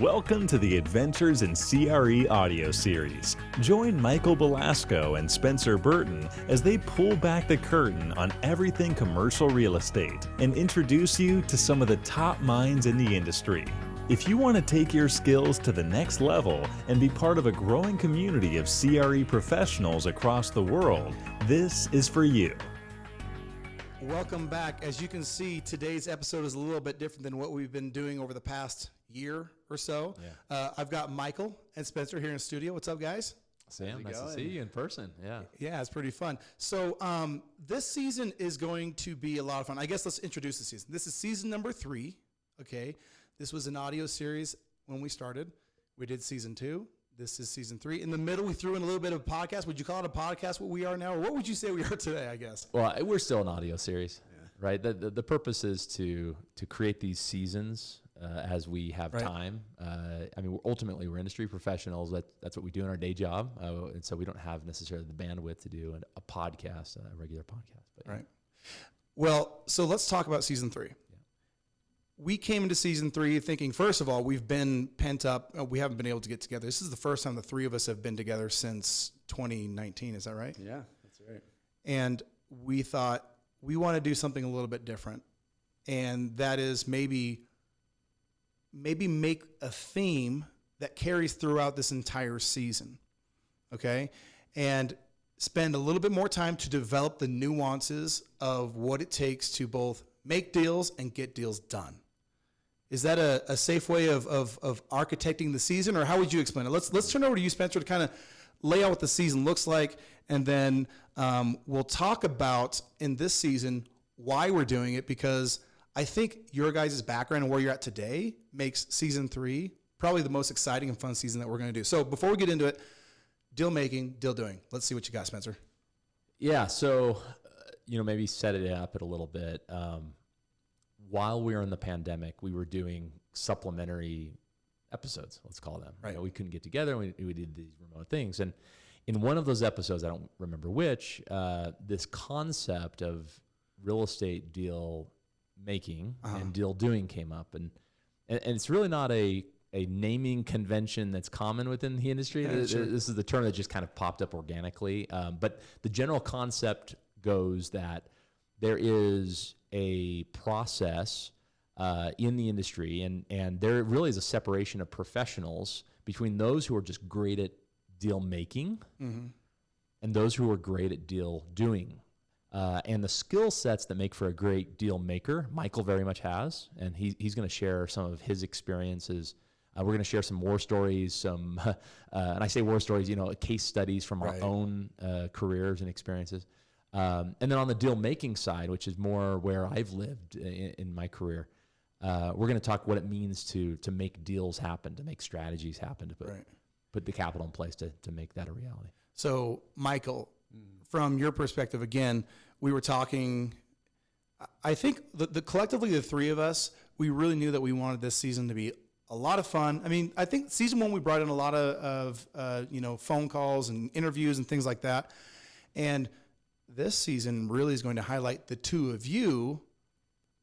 Welcome to the Adventures in CRE Audio Series. Join Michael Belasco and Spencer Burton as they pull back the curtain on everything commercial real estate and introduce you to some of the top minds in the industry. If you want to take your skills to the next level and be part of a growing community of CRE professionals across the world, this is for you. Welcome back. As you can see, today's episode is a little bit different than what we've been doing over the past year or so. Yeah. I've got Michael and Spencer here in the studio. What's up, guys? Sam, nice to see you in person. Yeah, it's pretty fun. So this season is going to be a lot of fun. I guess let's introduce the season. This is season number 3. Okay, this was an audio series when we started. We did season 2. This is season 3. In the middle, we threw in a little bit of a podcast. Would you call it a podcast, what we are now? Or what would you say we are today, I guess? Well, we're still an audio series, right? The purpose is to create these seasons as we have time. I mean, ultimately, we're industry professionals. That's what we do in our day job. And so we don't have necessarily the bandwidth to do a podcast, a regular podcast. But, right. Well, so let's talk about season 3. We came into season 3 thinking, first of all, we've been pent up. We haven't been able to get together. This is the first time the three of us have been together since 2019. Is that right? Yeah, that's right. And we thought we want to do something a little bit different. And that is maybe make a theme that carries throughout this entire season. Okay? And spend a little bit more time to develop the nuances of what it takes to both make deals and get deals done. Is that a safe way of architecting the season, or how would you explain it? Let's turn over to you, Spencer, to kind of lay out what the season looks like, and then we'll talk about in this season why we're doing it, because I think your guys' background and where you're at today makes season 3 probably the most exciting and fun season that we're going to do. So before we get into it, deal making, deal doing. Let's see what you got, Spencer. Yeah, so maybe set it up a little bit. While we were in the pandemic, we were doing supplementary episodes, let's call them. Right. We couldn't get together, and we did these remote things. And in one of those episodes, I don't remember which, this concept of real estate deal making and deal doing came up. And it's really not a naming convention that's common within the industry. Yeah, sure. This is the term that just kind of popped up organically. But the general concept goes that there is a process in the industry, and there really is a separation of professionals between those who are just great at deal making and those who are great at deal doing. And the skill sets that make for a great deal maker, Michael very much has, and he's going to share some of his experiences. We're going to share some war stories, and I say war stories, case studies from our own careers and experiences. And then on the deal making side, which is more where I've lived in my career, we're going to talk what it means to make deals happen, to make strategies happen, to put the capital in place to make that a reality. So, Michael, from your perspective, again, we were talking, I think collectively, the three of us, we really knew that we wanted this season to be a lot of fun. I mean, I think season 1, we brought in a lot of phone calls and interviews and things like that. And this season really is going to highlight the two of you,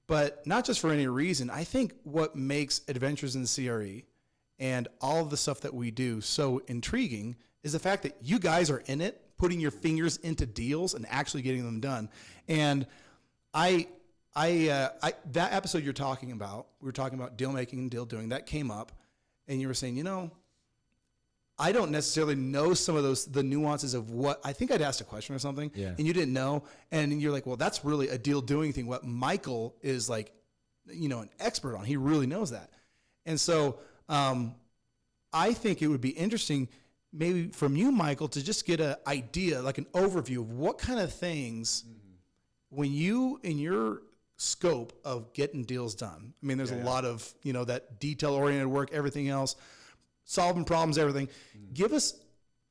but not just for any reason. I think what makes Adventures in CRE and all of the stuff that we do so intriguing is the fact that you guys are in it, putting your fingers into deals and actually getting them done. And I that episode you're talking about, we were talking about deal making and deal doing, that came up, and you were saying, I don't necessarily know some of the nuances of what, I think I'd asked a question or something, and you didn't know, and you're like, well, that's really a deal doing thing. What Michael is like, an expert on, he really knows that. And so I think it would be interesting maybe from you, Michael, to just get an idea, like an overview of what kind of things when you, in your scope of getting deals done, I mean, there's a lot of, that detail-oriented work, everything else, solving problems, everything. Give us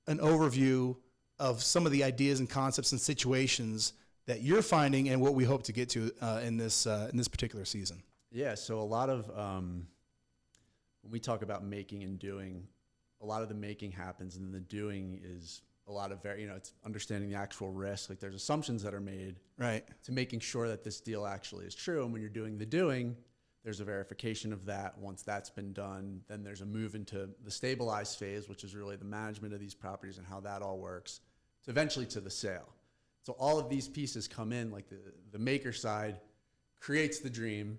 an overview of some of the ideas and concepts and situations that you're finding and what we hope to get to in this particular season. Yeah, so a lot of, when we talk about making and doing, a lot of the making happens, and then the doing is a lot of it's understanding the actual risk. Like, there's assumptions that are made right to making sure that this deal actually is true. And when you're doing the doing, there's a verification of that. Once that's been done, then there's a move into the stabilized phase, which is really the management of these properties and how that all works, to eventually to the sale. So all of these pieces come in, like the maker side creates the dream,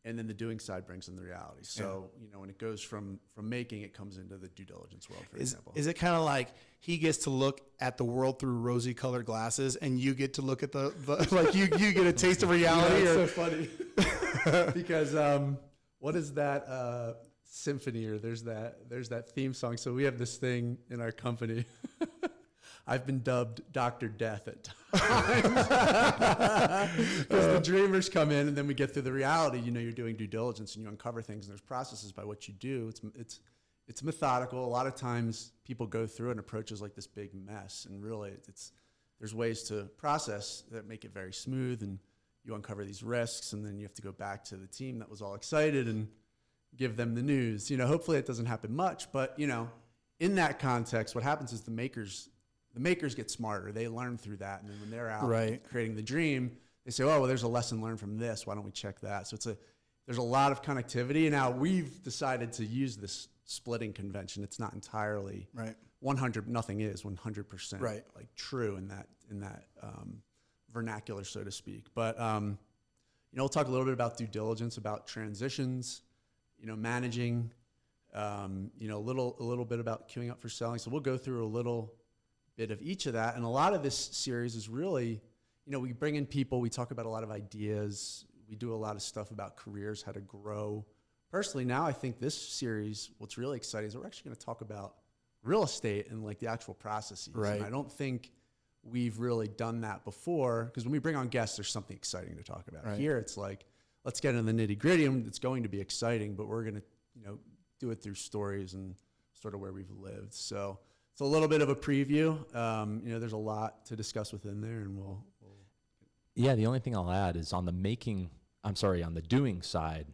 and then the doing side brings in the reality. So, when it goes from making, it comes into the due diligence world, for example. Is it kind of like he gets to look at the world through rosy colored glasses and you get to look at the like you get a taste of reality? It's so funny because what is that symphony, or there's that theme song. So we have this thing in our company. I've been dubbed Dr. Death at times because the dreamers come in, and then we get through the reality. You're doing due diligence and you uncover things, and there's processes by what you do. It's methodical. A lot of times people go through and approaches like this big mess, and really there's ways to process that make it very smooth, and you uncover these risks, and then you have to go back to the team that was all excited and give them the news. Hopefully it doesn't happen much, but in that context, what happens is the makers get smarter. They learn through that. And then when they're out creating the dream, they say, oh, well, there's a lesson learned from this. Why don't we check that? So there's a lot of connectivity. And now we've decided to use this splitting convention. It's not entirely 100. Nothing is 100% like true in that vernacular, so to speak. But, we'll talk a little bit about due diligence, about transitions, managing, a little bit about queuing up for selling. So we'll go through a little bit of each of that. And a lot of this series is really, we bring in people, we talk about a lot of ideas, we do a lot of stuff about careers, how to grow. Personally, now I think this series, what's really exciting is we're actually going to talk about real estate and like the actual processes. Right. And I don't think we've really done that before, because when we bring on guests, there's something exciting to talk about. Right. Here, it's like, let's get into the nitty gritty, and it's going to be exciting, but we're going to, do it through stories and sort of where we've lived. So it's a little bit of a preview. There's a lot to discuss within there, and we'll. Yeah, the only thing I'll add is on the doing side,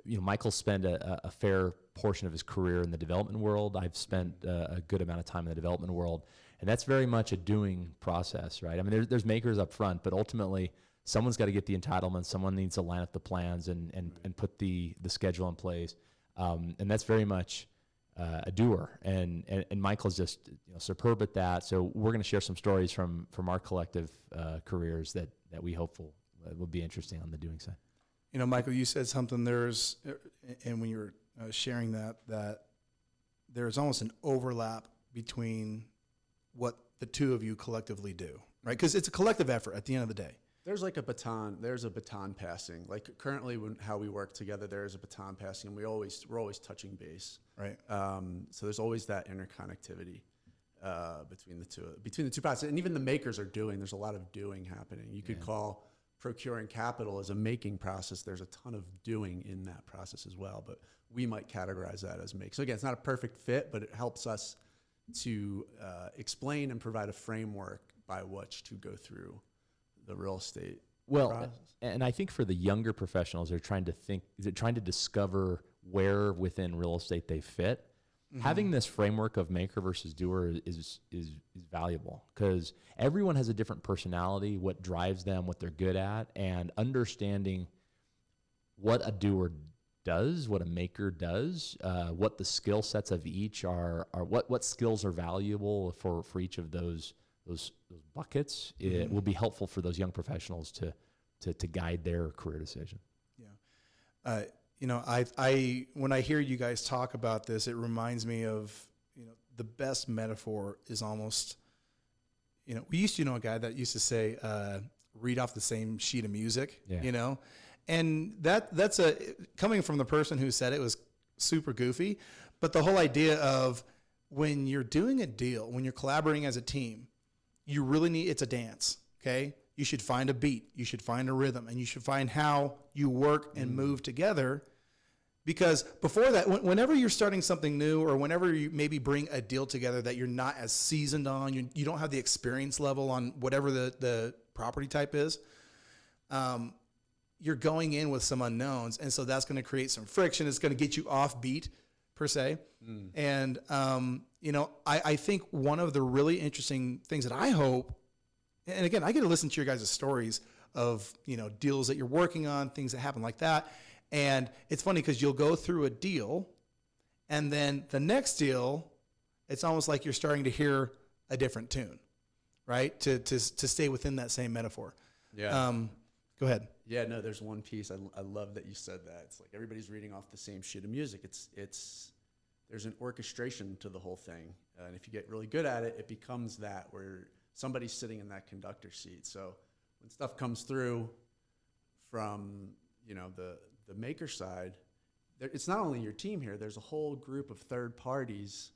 Michael spent a fair portion of his career in the development world. I've spent a good amount of time in the development world, and that's very much a doing process, right? I mean, there's makers up front, but ultimately someone's got to get the entitlements, someone needs to line up the plans and put the schedule in place, and that's very much a doer, and Michael's just superb at that. So we're going to share some stories from our collective careers that we hope will be interesting on the doing side. Michael, you said something. And when you were sharing that there's almost an overlap between what the two of you collectively do, right? Because it's a collective effort at the end of the day. There's a baton passing. Like currently how we work together, there is a baton passing, and we're always touching base. Right. So there's always that interconnectivity between the two processes. And even the makers are doing, there's a lot of doing happening. You could call procuring capital as a making process. There's a ton of doing in that process as well, but we might categorize that as make. So again, it's not a perfect fit, but it helps us to explain and provide a framework by which to go through the real estate process. And I think for the younger professionals, they're trying to discover where within real estate they fit. Mm-hmm. Having this framework of maker versus doer is valuable, because everyone has a different personality, what drives them, what they're good at, and understanding what a doer does, what a maker does, what the skill sets of each are what skills are valuable for each of those buckets. Mm-hmm. It will be helpful for those young professionals to guide their career decision. Yeah. I when I hear you guys talk about this, it reminds me of, the best metaphor is almost, we used to know a guy that used to say, read off the same sheet of music, and that's coming from the person who said it was super goofy, but the whole idea of when you're doing a deal, when you're collaborating as a team, you really it's a dance, okay? You should find a beat, you should find a rhythm, and you should find how you work and move together. Because before that, whenever you're starting something new, or whenever you maybe bring a deal together that you're not as seasoned on, you don't have the experience level on whatever the property type is, you're going in with some unknowns. And so that's going to create some friction. It's going to get you off beat, per se. Mm. And, I think one of the really interesting things that I hope, and again, I get to listen to your guys' stories of, deals that you're working on, things that happen like that. And it's funny because you'll go through a deal, and then the next deal, it's almost like you're starting to hear a different tune, right? To stay within that same metaphor. Yeah. Go ahead. Yeah, no, there's one piece. I love that you said that. It's like everybody's reading off the same sheet of music. There's an orchestration to the whole thing. And if you get really good at it, it becomes that where somebody's sitting in that conductor seat. So when stuff comes through from, the maker side, it's not only your team here, there's a whole group of third parties,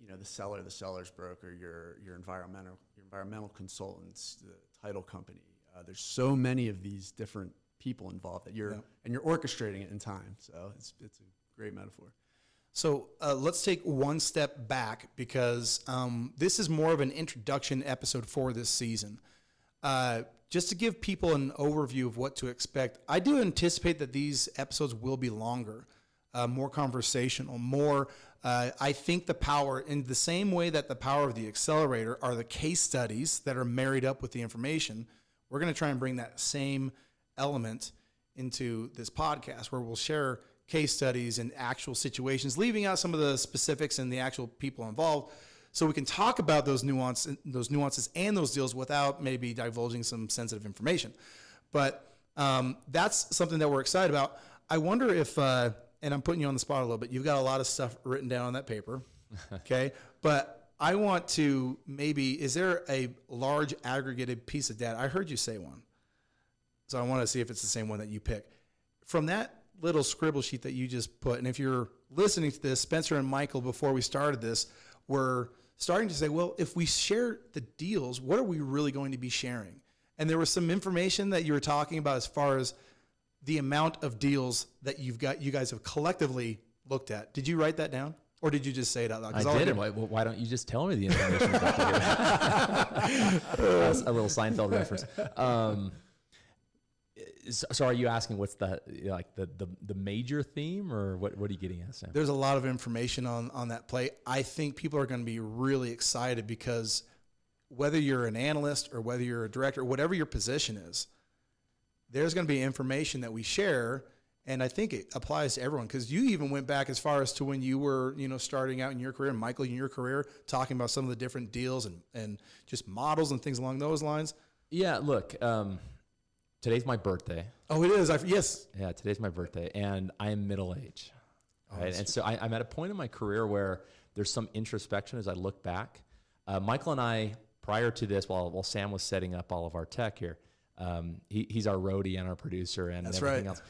the seller, the seller's broker, your environmental consultants, the title company. There's so many of these different people involved that you're orchestrating it in time. So it's a great metaphor. So let's take one step back because this is more of an introduction episode for this season. Just to give people an overview of what to expect, I do anticipate that these episodes will be longer, more conversational, more, I think the power, in the same way that the power of the accelerator are the case studies that are married up with the information, we're going to try and bring that same element into this podcast where we'll share case studies and actual situations, leaving out some of the specifics and the actual people involved, so we can talk about those nuances and those deals without maybe divulging some sensitive information. But that's something that we're excited about. I wonder if, and I'm putting you on the spot a little bit, you've got a lot of stuff written down on that paper, okay? But I want to is there a large aggregated piece of data? I heard you say one. So I want to see if it's the same one that you pick. From that little scribble sheet that you just put, and if you're listening to this, Spencer and Michael, before we started this, were starting to say, well, if we share the deals, what are we really going to be sharing? And there was some information that you were talking about as far as the amount of deals that you guys have collectively looked at. Did you write that down? Or did you just say it out loud? I did. Why don't you just tell me the information? That's a little Seinfeld reference. So are you asking what's the major theme, or what are you getting at, Sam? There's a lot of information on that plate. I think people are going to be really excited because whether you're an analyst or whether you're a director, whatever your position is, there's going to be information that we share, and I think it applies to everyone because you even went back as far as to when you were, starting out in your career, and Michael, in your career, talking about some of the different deals and just models and things along those lines. Yeah, look, today's my birthday. Oh, it is? Yes. Yeah, today's my birthday, and I am middle age. Right? And so I'm at a point in my career where there's some introspection as I look back. Michael and I, prior to this, while Sam was setting up all of our tech here, he's our roadie and our producer and everything else.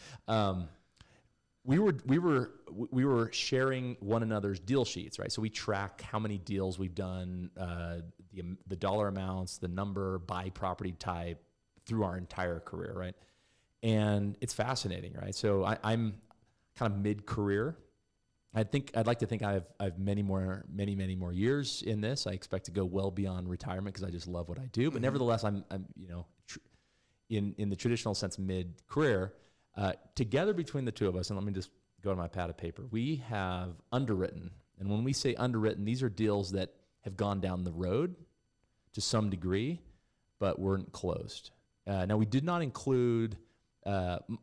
We were sharing one another's deal sheets, right? So we track how many deals we've done, the dollar amounts, the number by property type through our entire career, right? And it's fascinating, right? So I'm kind of mid-career. I'd like to think I have many more years in this. I expect to go well beyond retirement because I just love what I do. But nevertheless, I'm in the traditional sense mid-career. Together between the two of us, and let me just go to my pad of paper, we have underwritten. And when we say underwritten, these are deals that have gone down the road to some degree, but weren't closed. Now, we did not include,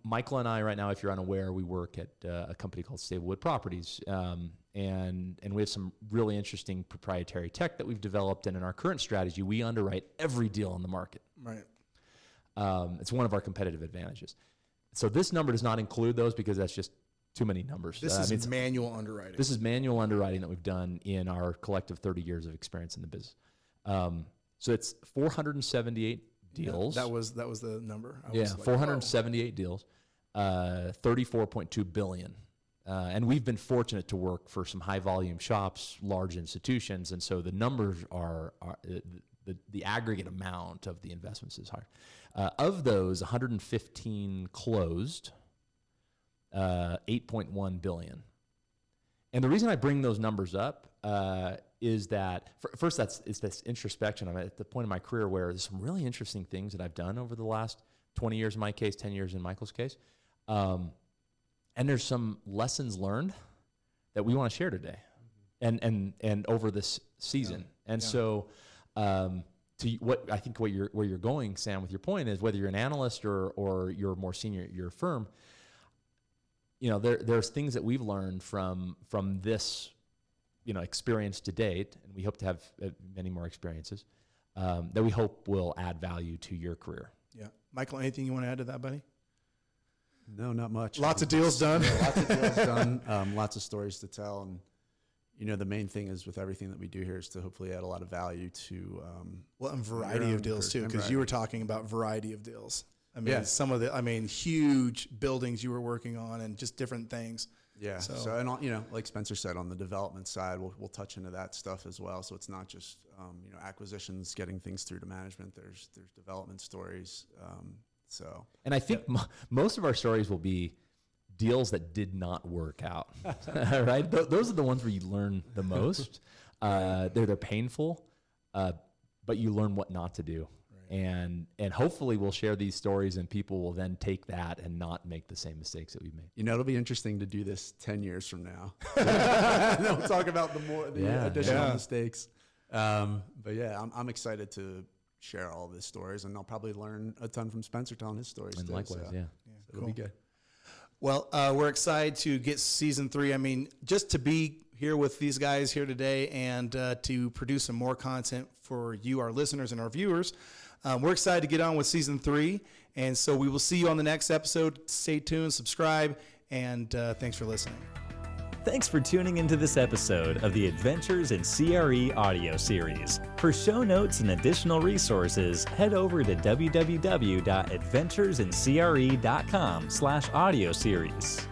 Michael and I right now, if you're unaware, we work at a company called Stablewood Properties, and we have some really interesting proprietary tech that we've developed, and in our current strategy, we underwrite every deal on the market. Right. It's one of our competitive advantages. So this number does not include those because that's just too many numbers. This is manual underwriting. This is manual underwriting that we've done in our collective 30 years of experience in the business. So it's 478 deals. Yeah, that was the number. 478 deals, 34.2 billion. And we've been fortunate to work for some high volume shops, large institutions, and so the numbers are the aggregate amount of the investments is higher. Of those, 115 closed, 8.1 billion. And the reason I bring those numbers up is that, first, it's this introspection. I'm at the point in my career where there's some really interesting things that I've done over the last 20 years in my case, 10 years in Michael's case. And there's some lessons learned that we want to share today and over this season. So to what I think where you're going, Sam, with your point is whether you're an analyst or you're more senior at your firm, there's things that we've learned from this, experience to date, and we hope to have many more experiences that we hope will add value to your career. Yeah. Michael, anything you want to add to that, buddy? No, not much. Lots of deals done. Yeah, lots of deals done. Lots of stories to tell, and the main thing is with everything that we do here is to hopefully add a lot of value to. And variety of deals too, because you were talking about variety of deals. I mean, Yeah. some of the, huge buildings you were working on, and just different things. Yeah. So and like Spencer said, on the development side, we'll touch into that stuff as well. So it's not just acquisitions, getting things through to management. There's development stories. And I think most of our stories will be deals that did not work out, right? Those are the ones where you learn the most. They're painful, but you learn what not to do. Right. And hopefully we'll share these stories and people will then take that and not make the same mistakes that we've made. It'll be interesting to do this 10 years from now. And then we'll talk about the additional mistakes. But yeah, I'm excited to share all these stories, and I'll probably learn a ton from Spencer telling his stories And too. likewise, So yeah. It'll be good. Well, we're excited to get season 3. Just to be here with these guys here today and to produce some more content for you, our listeners and our viewers. We're excited to get on with season 3. And so we will see you on the next episode. Stay tuned, subscribe, and thanks for listening. Thanks for tuning into this episode of the Adventures in CRE Audio Series. For show notes and additional resources, head over to www.adventuresincre.com/audio series.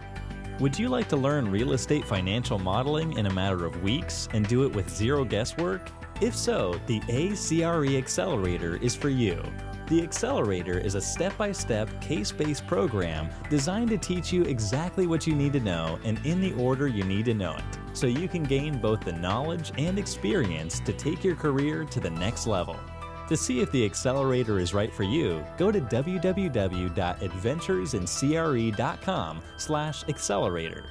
Would you like to learn real estate financial modeling in a matter of weeks and do it with zero guesswork? If so, the A.CRE Accelerator is for you. The Accelerator is a step-by-step, case-based program designed to teach you exactly what you need to know and in the order you need to know it, so you can gain both the knowledge and experience to take your career to the next level. To see if the Accelerator is right for you, go to www.adventuresincre.com/accelerator.